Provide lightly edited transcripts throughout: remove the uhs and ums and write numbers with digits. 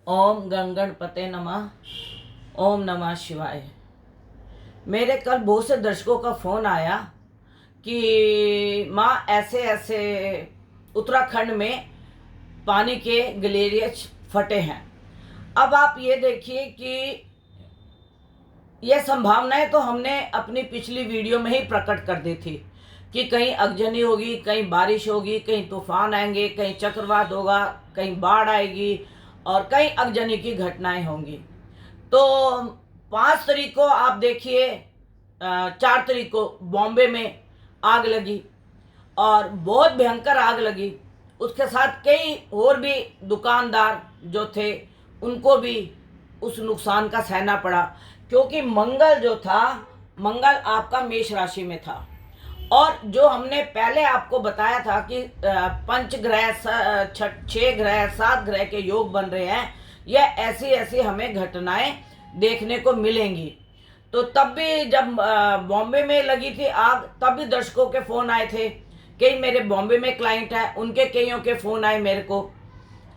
ओम गणपते नमः। ओम नमः शिवाय। मेरे कल बहुत से दर्शकों का फ़ोन आया कि माँ ऐसे ऐसे उत्तराखंड में पानी के ग्लेशियर फटे हैं। अब आप ये देखिए कि यह संभावनाएं तो हमने अपनी पिछली वीडियो में ही प्रकट कर दी थी कि कहीं अगजनी होगी, कहीं बारिश होगी, कहीं तूफान आएंगे, कहीं चक्रवात होगा, कहीं बाढ़ आएगी और कहीं अगजनी की घटनाएं होंगी। तो 5 तारीख को आप देखिए, 4 तारीख को बॉम्बे में आग लगी और बहुत भयंकर आग लगी। उसके साथ कई और भी दुकानदार जो थे उनको भी उस नुकसान का सहना पड़ा, क्योंकि मंगल जो था, मंगल आपका मेष राशि में था। और जो हमने पहले आपको बताया था कि पंच ग्रह, 6 ग्रह, 7 ग्रह के योग बन रहे हैं, यह ऐसी ऐसी हमें घटनाएं देखने को मिलेंगी। तो तब भी जब बॉम्बे में लगी थी आग, तब भी दर्शकों के फ़ोन आए थे। कई मेरे बॉम्बे में क्लाइंट हैं, उनके कईयों के फ़ोन आए मेरे को।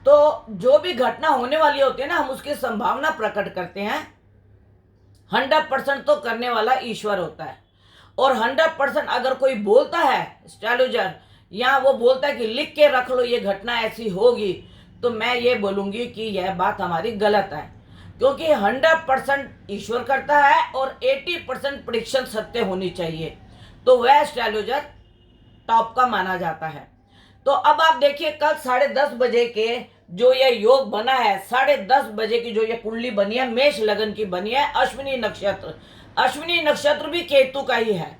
तो जो भी घटना होने वाली होती है ना, हम उसकी संभावना प्रकट करते हैं। 100% तो करने वाला ईश्वर होता है। और 100% अगर कोई बोलता है एस्ट्रोलॉजर, या वो बोलता है कि लिख के रख लो ये घटना ऐसी होगी, तो मैं ये बोलूँगी कि यह बात हमारी गलत है। क्योंकि 100% ईश्वर करता है और 80% प्रिडिक्शन सत्य होनी चाहिए, तो वह एस्ट्रोलॉजर टॉप का माना जाता है। तो अब आप देखिए, कल 10:30 बजे के जो ये योग बना है, 10:30 बजे की जो ये कुंडली बनी है, मेष लगन की बनी है, अश्विनी नक्षत्र। अश्विनी नक्षत्र भी केतु का ही है।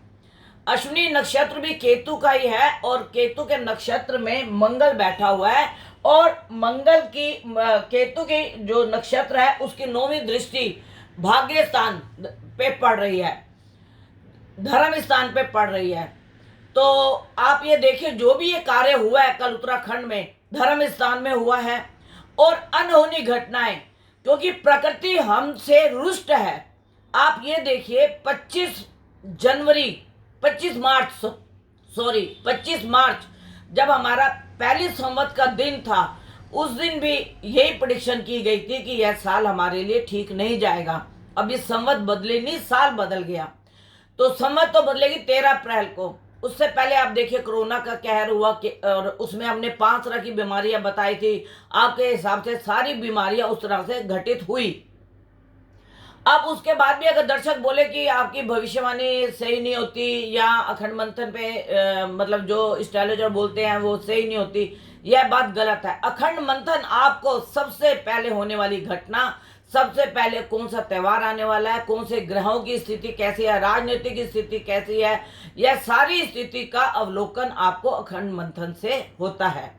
अश्विनी नक्षत्र भी केतु का ही है और केतु के नक्षत्र में मंगल बैठा हुआ है। और मंगल की, केतु की जो नक्षत्र है उसकी 9वीं दृष्टि भाग्य स्थान पे पड़ रही है, धर्म स्थान पे पड़ रही है। तो आप ये देखिए, जो भी ये कार्य हुआ है कल उत्तराखंड में, धर्म स्थान में हुआ है। और अनहोनी घटनाएं, क्योंकि प्रकृति हमसे रुष्ट है। आप ये देखिए, 25 मार्च जब हमारा पहली संवत का दिन था, उस दिन भी यही प्रेडिक्शन की गई थी कि यह साल हमारे लिए ठीक नहीं जाएगा। अब इस संवत बदले नहीं, साल बदल गया। तो संवत तो बदलेगी 13 अप्रैल को। उससे पहले आप देखिए कोरोना का कहर हुआ कि, और उसमें हमने 5 तरह की बीमारियां बताई थी। आपके हिसाब से सारी बीमारियां उस तरह से घटित हुई। अब उसके बाद भी अगर दर्शक बोले कि आपकी भविष्यवाणी सही नहीं होती, या अखंड मंथन पे मतलब जो एस्ट्रोलॉजर बोलते हैं वो सही नहीं होती, यह बात गलत है। अखंड मंथन आपको सबसे पहले होने वाली घटना, सबसे पहले कौन सा त्यौहार आने वाला है, कौन से ग्रहों की स्थिति कैसी है, राजनीतिक स्थिति कैसी है, यह सारी स्थिति का अवलोकन आपको अखंड मंथन से होता है।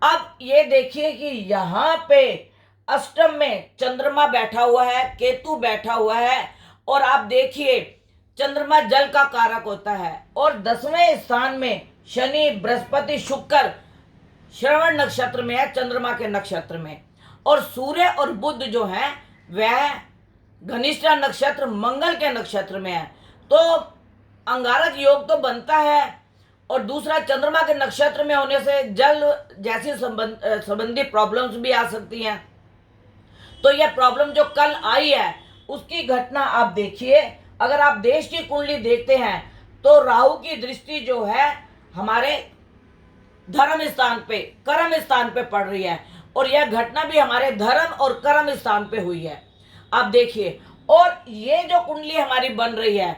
अब ये देखिए कि यहाँ पे अष्टम में चंद्रमा बैठा हुआ है, केतु बैठा हुआ है। और आप देखिए, चंद्रमा जल का कारक होता है। और 10वें स्थान में शनि, बृहस्पति, शुक्र श्रवण नक्षत्र में है, चंद्रमा के नक्षत्र में। और सूर्य और बुध जो है वह घनिष्ठा नक्षत्र, मंगल के नक्षत्र में है। तो अंगारक योग तो बनता है। और दूसरा, चंद्रमा के नक्षत्र में होने से जल जैसी संबंधी प्रॉब्लम्स भी आ सकती हैं। तो यह प्रॉब्लम जो कल आई है उसकी घटना आप देखिए। अगर आप देश की कुंडली देखते हैं तो राहु की दृष्टि जो है हमारे धर्म स्थान पे, कर्म स्थान पे पड़ रही है। और यह घटना भी हमारे धर्म और कर्म स्थान पे हुई है, आप देखिए। और ये जो कुंडली हमारी बन रही है,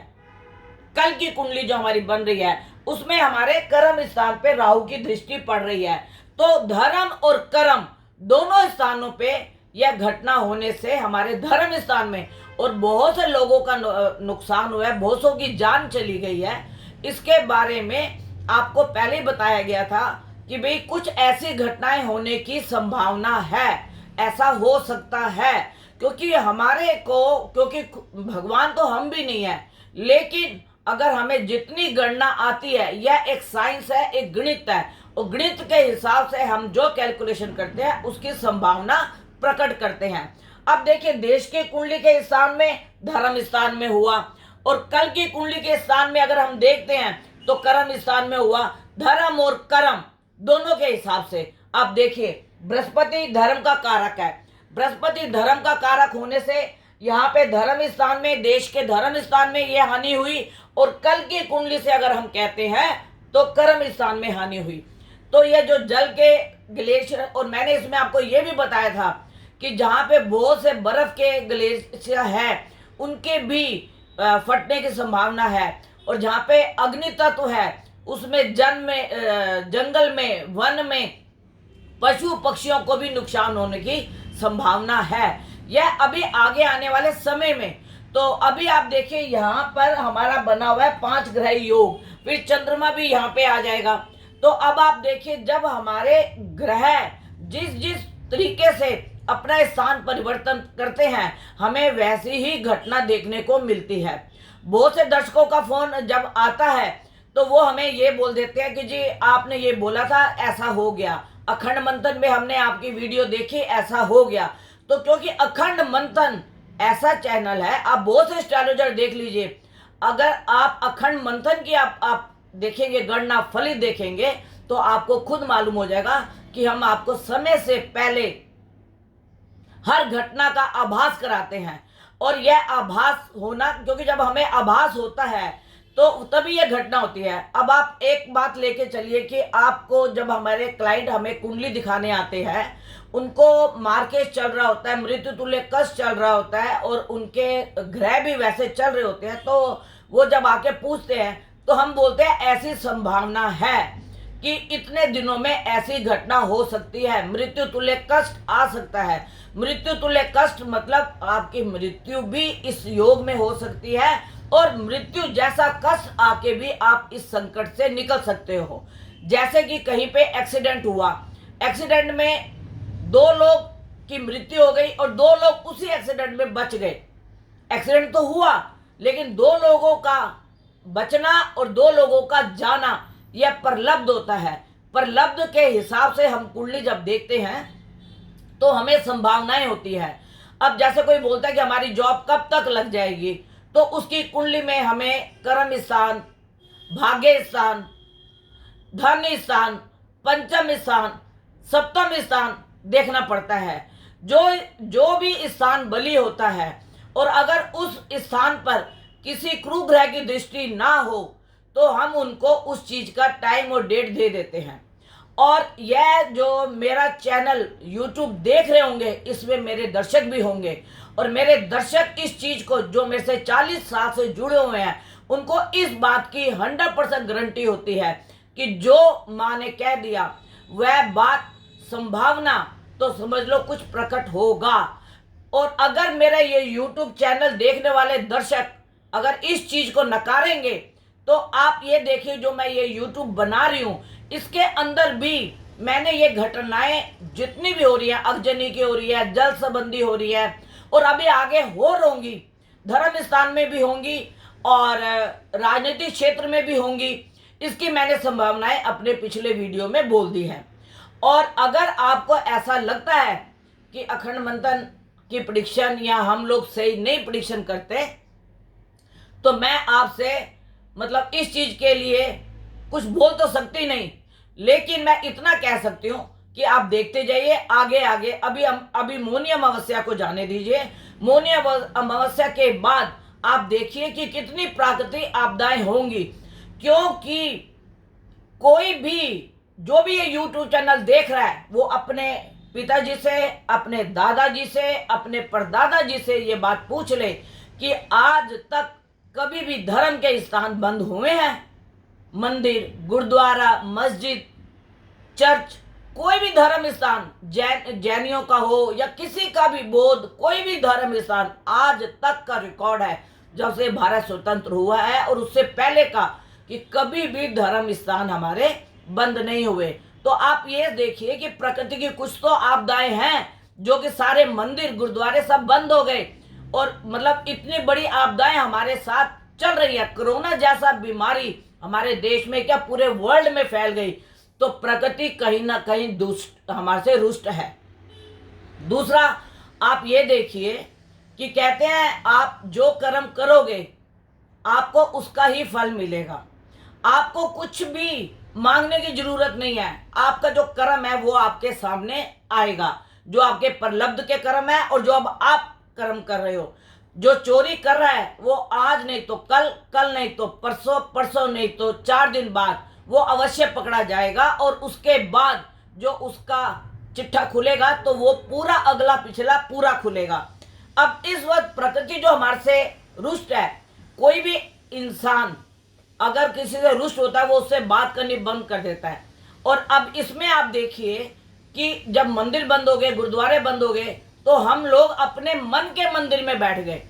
कल की कुंडली जो हमारी बन रही है, उसमें हमारे कर्म स्थान पे राहु की दृष्टि पड़ रही है। तो धर्म और कर्म दोनों स्थानों पे यह घटना होने से हमारे धर्म स्थान में और बहुत से लोगों का नुकसान हुआ है, बहुत सौ की जान चली गई है। इसके बारे में आपको पहले ही बताया गया था कि भाई कुछ ऐसी घटनाएं होने की संभावना है, ऐसा हो सकता है। क्योंकि हमारे को, क्योंकि भगवान तो हम भी नहीं है, लेकिन अगर हमें जितनी गणना आती है, यह एक साइंस है, एक गणित है, और गणित के हिसाब से हम जो कैलकुलेशन करते हैं उसकी संभावना प्रकट करते हैं। अब देखिए, देश के कुंडली के स्थान में धर्म स्थान में हुआ, और कल की कुंडली के स्थान में अगर हम देखते हैं तो कर्म स्थान में हुआ। धर्म और कर्म दोनों के हिसाब से आप देखिए, बृहस्पति धर्म का कारक है। बृहस्पति धर्म का कारक होने से यहाँ पे धर्म स्थान में, देश के धर्म स्थान में ये हानि हुई, और कल की कुंडली से अगर हम कहते हैं तो कर्म स्थान में हानि हुई। तो ये जो जल के ग्लेशियर, और मैंने इसमें आपको ये भी बताया था कि जहाँ पे बहुत से बर्फ के ग्लेशियर है उनके भी फटने की संभावना है, और जहाँ पे अग्नि तत्व है उसमें जंगल में, वन में पशु पक्षियों को भी नुकसान होने की संभावना है। यह अभी आगे आने वाले समय में। तो अभी आप देखिए यहाँ पर हमारा बना हुआ है 5 ग्रह योग, फिर चंद्रमा भी यहाँ पे आ जाएगा। तो अब आप देखिए जब हमारे ग्रह जिस जिस तरीके से अपना स्थान परिवर्तन करते हैं हमें वैसी ही घटना देखने को मिलती है। बहुत से दर्शकों का फोन जब आता है तो वो हमें ये बोल देते हैं कि जी आपने ये बोला था ऐसा हो गया, अखंड मंथन में हमने आपकी वीडियो देखी ऐसा हो गया। तो क्योंकि अखंड मंथन ऐसा चैनल है, आप बहुत से एस्ट्रोलॉजर देख लीजिए, अगर आप अखंड मंथन की आप देखेंगे, गणना फलित देखेंगे, तो आपको खुद मालूम हो जाएगा कि हम आपको समय से पहले हर घटना का आभास कराते हैं। और यह आभास होना, क्योंकि जब हमें आभास होता है तो तभी यह घटना होती है। अब आप एक बात लेके चलिए कि आपको जब हमारे क्लाइंट हमें कुंडली दिखाने आते हैं, उनको मार्केट चल रहा होता है, मृत्यु तुल्य कष्ट चल रहा होता है, और उनके ग्रह भी वैसे चल रहे होते हैं, तो वो जब आके पूछते हैं तो हम बोलते हैं ऐसी संभावना है कि इतने दिनों में ऐसी घटना हो सकती है, मृत्यु तुल्य कष्ट आ सकता है। मृत्यु तुल्य कष्ट मतलब आपकी मृत्यु भी इस योग में हो सकती है, और मृत्यु जैसा कष्ट आके भी आप इस संकट से निकल सकते हो। जैसे कि कहीं पे एक्सीडेंट हुआ, एक्सीडेंट में 2 लोग की मृत्यु हो गई और 2 लोग उसी एक्सीडेंट में बच गए। एक्सीडेंट तो हुआ लेकिन 2 लोगों का बचना और 2 लोगों का जाना यह परलब्ध होता है। परलब्ध के हिसाब से हम कुंडली जब देखते हैं तो हमें संभावनाएं होती है। अब जैसे कोई बोलता है कि हमारी जॉब कब तक लग जाएगी, तो उसकी कुंडली में हमें कर्म स्थान, भाग्य स्थान, धन स्थान, पंचम स्थान, सप्तम स्थान देखना पड़ता है। जो भी स्थान बली होता है, और अगर उस स्थान पर किसी क्रू ग्रह की दृष्टि ना हो तो हम उनको उस चीज का टाइम और डेट दे देते हैं। और यह जो मेरा चैनल YouTube देख रहे होंगे, इसमें मेरे दर्शक भी होंगे, और मेरे दर्शक इस चीज को जो मेरे से 40 साल से जुड़े हुए हैं उनको इस बात की 100% गारंटी होती है कि जो माँ ने कह दिया वह बात संभावना तो समझ लो कुछ प्रकट होगा। और अगर मेरा ये YouTube चैनल देखने वाले दर्शक अगर इस चीज को नकारेंगे तो आप ये देखिए जो मैं ये YouTube बना रही हूँ इसके अंदर भी मैंने ये घटनाएं जितनी भी हो रही है, अग्नि की हो रही है, जल संबंधी हो रही है, और अभी आगे हो होंगी, धर्म स्थान में भी होंगी और राजनीतिक क्षेत्र में भी होंगी, इसकी मैंने संभावनाएं अपने पिछले वीडियो में बोल दी है। और अगर आपको ऐसा लगता है कि अखंड मंथन की प्रेडिक्शन या हम लोग सही नहीं प्रेडिक्शन करते, तो मैं आपसे मतलब इस चीज के लिए कुछ बोल तो सकती नहीं, लेकिन मैं इतना कह सकती हूँ कि आप देखते जाइए आगे आगे। अभी मौनी अमावस्या को जाने दीजिए। मौनी अमावस्या के बाद आप देखिए कि कितनी प्राकृतिक आपदाएं होंगी, क्योंकि कोई भी जो भी ये YouTube चैनल देख रहा है वो अपने पिताजी से, अपने दादाजी से, अपने परदादाजी से ये बात पूछ ले कि आज तक कभी भी धर्म के स्थान बंद हुए हैं? मंदिर, गुरुद्वारा, मस्जिद, चर्च, कोई भी धर्म स्थान, जैनियों का हो या किसी का भी, बौद्ध, कोई भी धर्म स्थान आज तक का रिकॉर्ड है जब से भारत स्वतंत्र हुआ है, और उससे पहले का कि कभी भी धर्म स्थान हमारे बंद नहीं हुए। तो आप ये देखिए कि प्रकृति की कुछ तो आपदाएं हैं जो कि सारे मंदिर, गुरुद्वारे सब बंद हो गए, और मतलब इतनी बड़ी आपदाएं हमारे साथ चल रही है। कोरोना जैसा बीमारी हमारे देश में क्या पूरे वर्ल्ड में फैल गई, तो प्रकृति कहीं ना कहीं दुष्ट, हमारे से रुष्ट है। दूसरा आप ये देखिए कि कहते हैं आप जो कर्म करोगे आपको उसका ही फल मिलेगा। आपको कुछ भी मांगने की जरूरत नहीं है, आपका जो कर्म है वो आपके सामने आएगा। जो आपके परलब्ध के कर्म है और जो अब आप कर्म कर रहे हो। जो चोरी कर रहा है वो आज नहीं तो कल, कल नहीं तो परसों, परसों नहीं तो 4 दिन बाद वो अवश्य पकड़ा जाएगा, और उसके बाद जो उसका चिट्ठा खुलेगा तो वो पूरा अगला पिछला पूरा खुलेगा। अब इस वक्त प्रकृति जो हमारे से रुष्ट है, कोई भी इंसान अगर किसी से रुष्ट होता है वो उससे बात करनी बंद कर देता है। और अब इसमें आप देखिए कि जब मंदिर बंद हो गए, गुरुद्वारे बंद हो गए, तो हम लोग अपने मन के मंदिर में बैठ गए,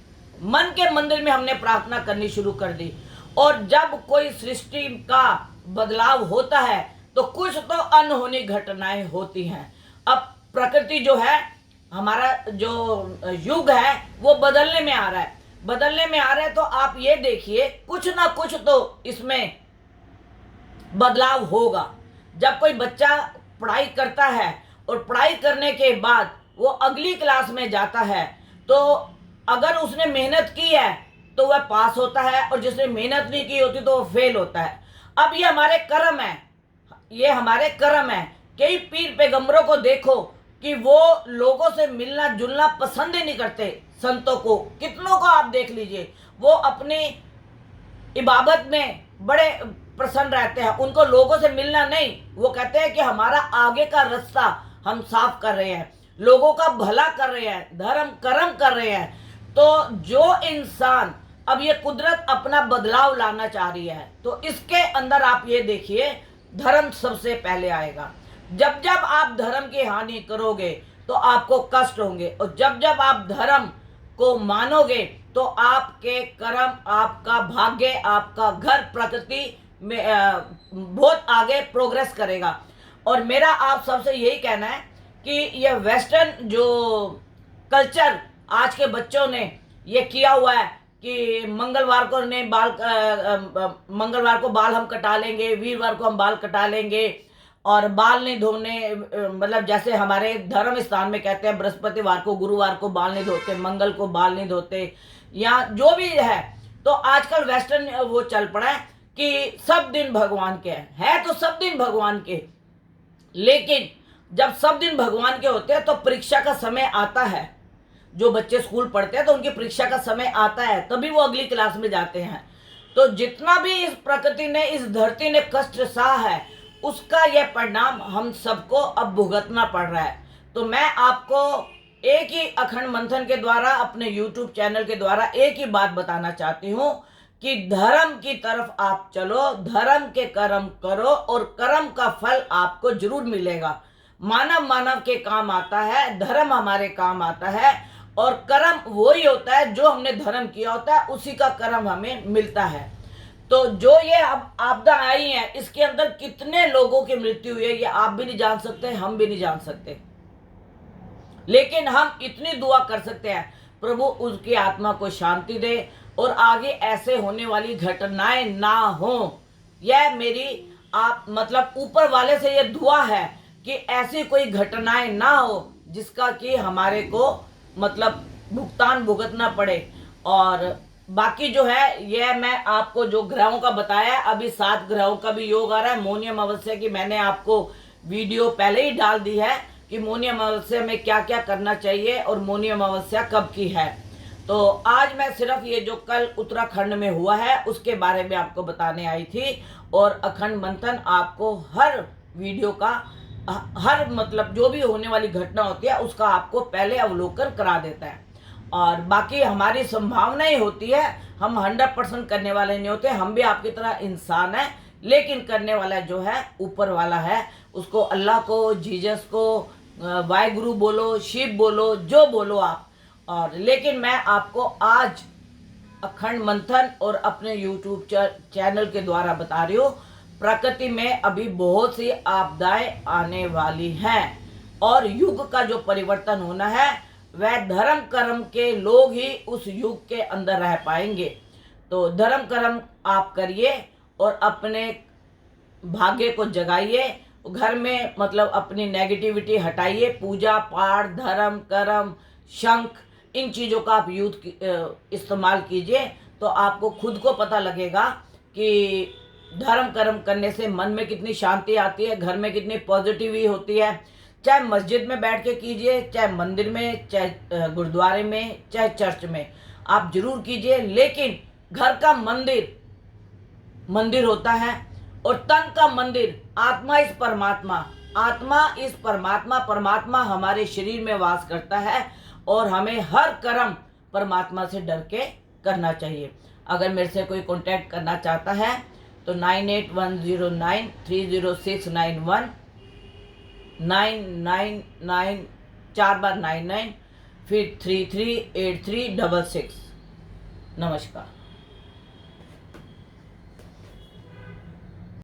मन के मंदिर में हमने प्रार्थना करनी शुरू कर दी। और जब कोई सृष्टि का बदलाव होता है तो कुछ तो अनहोनी घटनाएं होती हैं। अब प्रकृति जो है, हमारा जो युग है वो बदलने में आ रहा है, बदलने में आ रहा है। तो आप ये देखिए कुछ ना कुछ तो इसमें बदलाव होगा। जब कोई बच्चा पढ़ाई करता है और पढ़ाई करने के बाद वो अगली क्लास में जाता है, तो अगर उसने मेहनत की है तो वह पास होता है, और जिसने मेहनत नहीं की होती तो वो फेल होता है। अब ये हमारे कर्म है, ये हमारे कर्म है। कई पीर पैगंबरों को देखो कि वो लोगों से मिलना जुलना पसंद ही नहीं करते। संतों को, कितनों को आप देख लीजिए, वो अपनी इबादत में बड़े प्रसन्न रहते हैं, उनको लोगों से मिलना नहीं। वो कहते हैं कि हमारा आगे का रास्ता हम साफ कर रहे हैं, लोगों का भला कर रहे हैं, धर्म कर्म कर रहे हैं। तो जो इंसान, अब ये कुदरत अपना बदलाव लाना चाह रही है, तो इसके अंदर आप ये देखिए धर्म सबसे पहले आएगा। जब जब आप धर्म की हानि करोगे तो आपको कष्ट होंगे, और जब जब आप धर्म को मानोगे तो आपके कर्म, आपका भाग्य, आपका घर प्रकृति में बहुत आगे प्रोग्रेस करेगा। और मेरा आप सबसे यही कहना है कि यह वेस्टर्न जो कल्चर आज के बच्चों ने ये किया हुआ है कि मंगलवार को बाल हम कटा लेंगे, वीरवार को हम बाल कटा लेंगे, और बाल नहीं धोने, मतलब जैसे हमारे धर्म स्थान में कहते हैं बृहस्पतिवार को, गुरुवार को बाल नहीं धोते, मंगल को बाल नहीं धोते, या जो भी है। तो आजकल वेस्टर्न वो चल पड़ा है कि सब दिन भगवान के है तो सब दिन भगवान के। लेकिन जब सब दिन भगवान के होते हैं तो परीक्षा का समय आता है, जो बच्चे स्कूल पढ़ते हैं तो उनकी परीक्षा का समय आता है, तभी वो अगली क्लास में जाते हैं। तो जितना भी इस प्रकृति ने, इस धरती ने कष्ट सहा है, उसका यह परिणाम हम सबको अब भुगतना पड़ रहा है। तो मैं आपको एक ही अखंड मंथन के द्वारा, अपने YouTube चैनल के द्वारा एक ही बात बताना चाहती हूँ कि धर्म की तरफ आप चलो, धर्म के कर्म करो, और कर्म का फल आपको जरूर मिलेगा। मानव मानव के काम आता है, धर्म हमारे काम आता है, और कर्म वही होता है जो हमने धर्म किया होता है, उसी का कर्म हमें मिलता है। तो जो ये अब आपदा आई है, इसके अंदर कितने लोगों की मृत्यु हुई है ये आप भी नहीं जान सकते, हम भी नहीं जान सकते। लेकिन हम इतनी दुआ कर सकते हैं, प्रभु उसकी आत्मा को शांति दे और आगे ऐसे होने वाली घटनाएं ना हो। यह मेरी आप मतलब ऊपर वाले से ये दुआ है कि ऐसी कोई घटनाएं ना हो जिसका कि हमारे को मतलब भुगतान भुगतना पड़े। और बाकी जो है यह मैं आपको जो ग्रहों का बताया, अभी 7 ग्रहों का भी योग आ रहा है। मौनी अमावस्या की मैंने आपको वीडियो पहले ही डाल दी है कि मौनी अमावस्या में क्या क्या करना चाहिए और मौनी अमावस्या कब की है। तो आज मैं सिर्फ ये जो कल उत्तराखंड में हुआ है उसके बारे में आपको बताने आई थी। और अखंड मंथन आपको हर वीडियो का हर मतलब जो भी होने वाली घटना होती है उसका आपको पहले अवलोकन करा देता है। और बाकी हमारी संभावना ही होती है, हम 100% करने वाले नहीं होते, हम भी आपकी तरह इंसान हैं, लेकिन करने वाला जो है ऊपर वाला है। उसको अल्लाह को, जीसस को, वाहिगुरु बोलो, शिव बोलो, जो बोलो आप। और लेकिन मैं आपको आज अखंड मंथन और अपने YouTube चैनल के द्वारा बता रही हूँ, प्रकृति में अभी बहुत सी आपदाएं आने वाली हैं, और युग का जो परिवर्तन होना है वह धर्म कर्म के लोग ही उस युग के अंदर रह पाएंगे। तो धर्म कर्म आप करिए और अपने भाग्य को जगाइए, घर में मतलब अपनी नेगेटिविटी हटाइए, पूजा पाठ, धर्म कर्म, शंख, इन चीज़ों का आप इस्तेमाल कीजिए। तो आपको खुद को पता लगेगा कि धर्म कर्म करने से मन में कितनी शांति आती है, घर में कितनी पॉजिटिविटी होती है। चाहे मस्जिद में बैठ के कीजिए, चाहे मंदिर में, चाहे गुरुद्वारे में, चाहे चर्च में, आप जरूर कीजिए। लेकिन घर का मंदिर मंदिर होता है और तन का मंदिर आत्मा इस परमात्मा, आत्मा इस परमात्मा, परमात्मा हमारे शरीर में वास करता है और हमें हर कर्म परमात्मा से डर के करना चाहिए। अगर मेरे से कोई कांटेक्ट करना चाहता है तो 9810930691, 999 4 बार 99, फिर 338366। नमस्कार।